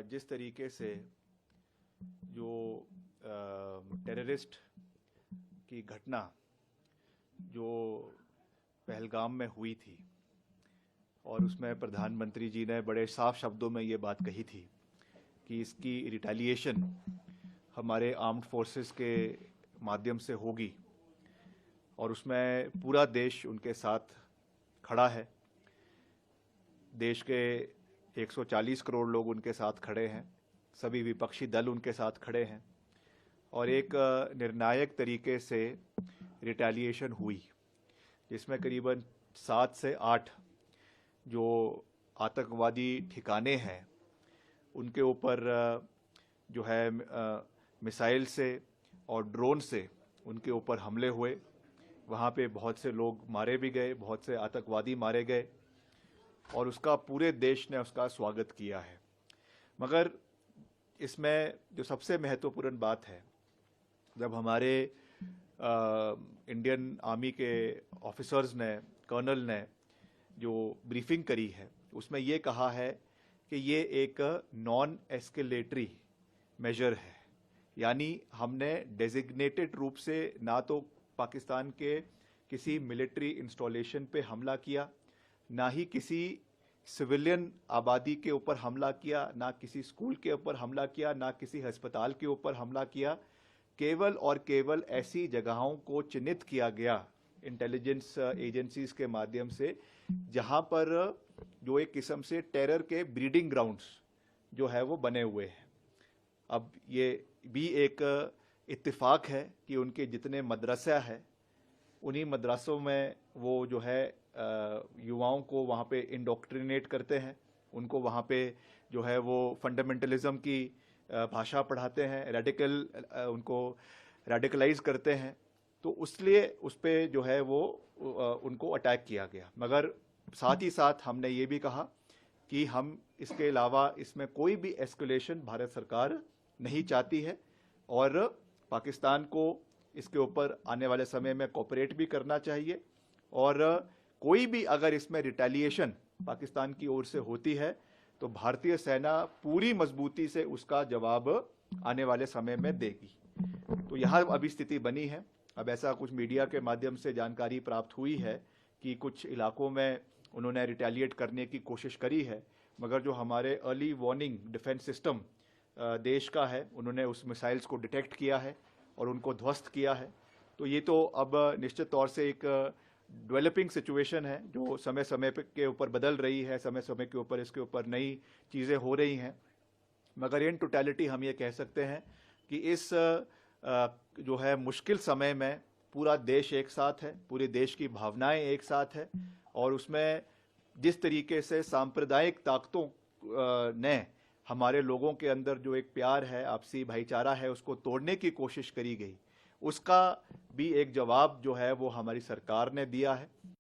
जिस तरीके से जो टेररिस्ट की घटना जो पहलगाम में हुई थी और उसमें प्रधानमंत्री जी ने बड़े साफ शब्दों में ये बात कही थी कि इसकी रिटेलिएशन हमारे आर्म्ड फोर्सेस के माध्यम से होगी और उसमें पूरा देश उनके साथ खड़ा है। देश के 140 करोड़ लोग उनके साथ खड़े हैं, सभी विपक्षी दल उनके साथ खड़े हैं और एक निर्णायक तरीके से रिटेलिएशन हुई जिसमें करीबन 7 से 8 जो आतंकवादी ठिकाने हैं उनके ऊपर जो है मिसाइल से और ड्रोन से उनके ऊपर हमले हुए। वहाँ पे बहुत से लोग मारे भी गए, बहुत से आतंकवादी मारे गए और उसका पूरे देश ने उसका स्वागत किया है। मगर इसमें जो सबसे महत्वपूर्ण बात है, जब हमारे इंडियन आर्मी के ऑफिसर्स ने, कर्नल ने जो ब्रीफिंग करी है उसमें ये कहा है कि ये एक नॉन एस्केलेटरी मेजर है, यानी हमने डेजिग्नेटेड रूप से ना तो पाकिस्तान के किसी मिलिट्री इंस्टॉलेशन पे हमला किया, ना ही किसी सिविलियन आबादी के ऊपर हमला किया, ना किसी स्कूल के ऊपर हमला किया, ना किसी अस्पताल के ऊपर हमला किया। केवल और केवल ऐसी जगहों को चिन्हित किया गया इंटेलिजेंस एजेंसीज के माध्यम से जहां पर जो एक किस्म से टेरर के ब्रीडिंग ग्राउंड्स जो है वो बने हुए हैं। अब ये भी एक इत्तेफाक है कि उनके जितने मदरसा है उन्हीं मदरसों में वो जो है युवाओं को वहाँ पे इंडोक्ट्रिनेट करते हैं, उनको वहाँ पे जो है वो फंडामेंटलिज्म की भाषा पढ़ाते हैं, उनको रेडिकलाइज करते हैं। तो इसलिए उस पर जो है वो उनको अटैक किया गया। मगर साथ ही साथ हमने ये भी कहा कि हम इसके अलावा इसमें कोई भी एस्केलेशन भारत सरकार नहीं चाहती है और पाकिस्तान को इसके ऊपर आने वाले समय में कोऑपरेट भी करना चाहिए और कोई भी अगर इसमें रिटेलिएशन पाकिस्तान की ओर से होती है तो भारतीय सेना पूरी मजबूती से उसका जवाब आने वाले समय में देगी। तो यहाँ अभी स्थिति बनी है। अब ऐसा कुछ मीडिया के माध्यम से जानकारी प्राप्त हुई है कि कुछ इलाकों में उन्होंने रिटेलिएट करने की कोशिश करी है, मगर जो हमारे अर्ली वार्निंग डिफेंस सिस्टम देश का है उन्होंने उस मिसाइल्स को डिटेक्ट किया है और उनको ध्वस्त किया है। तो ये तो अब निश्चित तौर से एक डेवलपिंग सिचुएशन है जो समय समय के ऊपर बदल रही है, समय समय के ऊपर इसके ऊपर नई चीज़ें हो रही हैं। मगर इन टोटलिटी हम ये कह सकते हैं कि इस जो है मुश्किल समय में पूरा देश एक साथ है, पूरे देश की भावनाएं एक साथ है और उसमें जिस तरीके से सांप्रदायिक ताकतों ने हमारे लोगों के अंदर जो एक प्यार है, आपसी भाईचारा है, उसको तोड़ने की कोशिश करी गई, उसका भी एक जवाब जो है वो हमारी सरकार ने दिया है।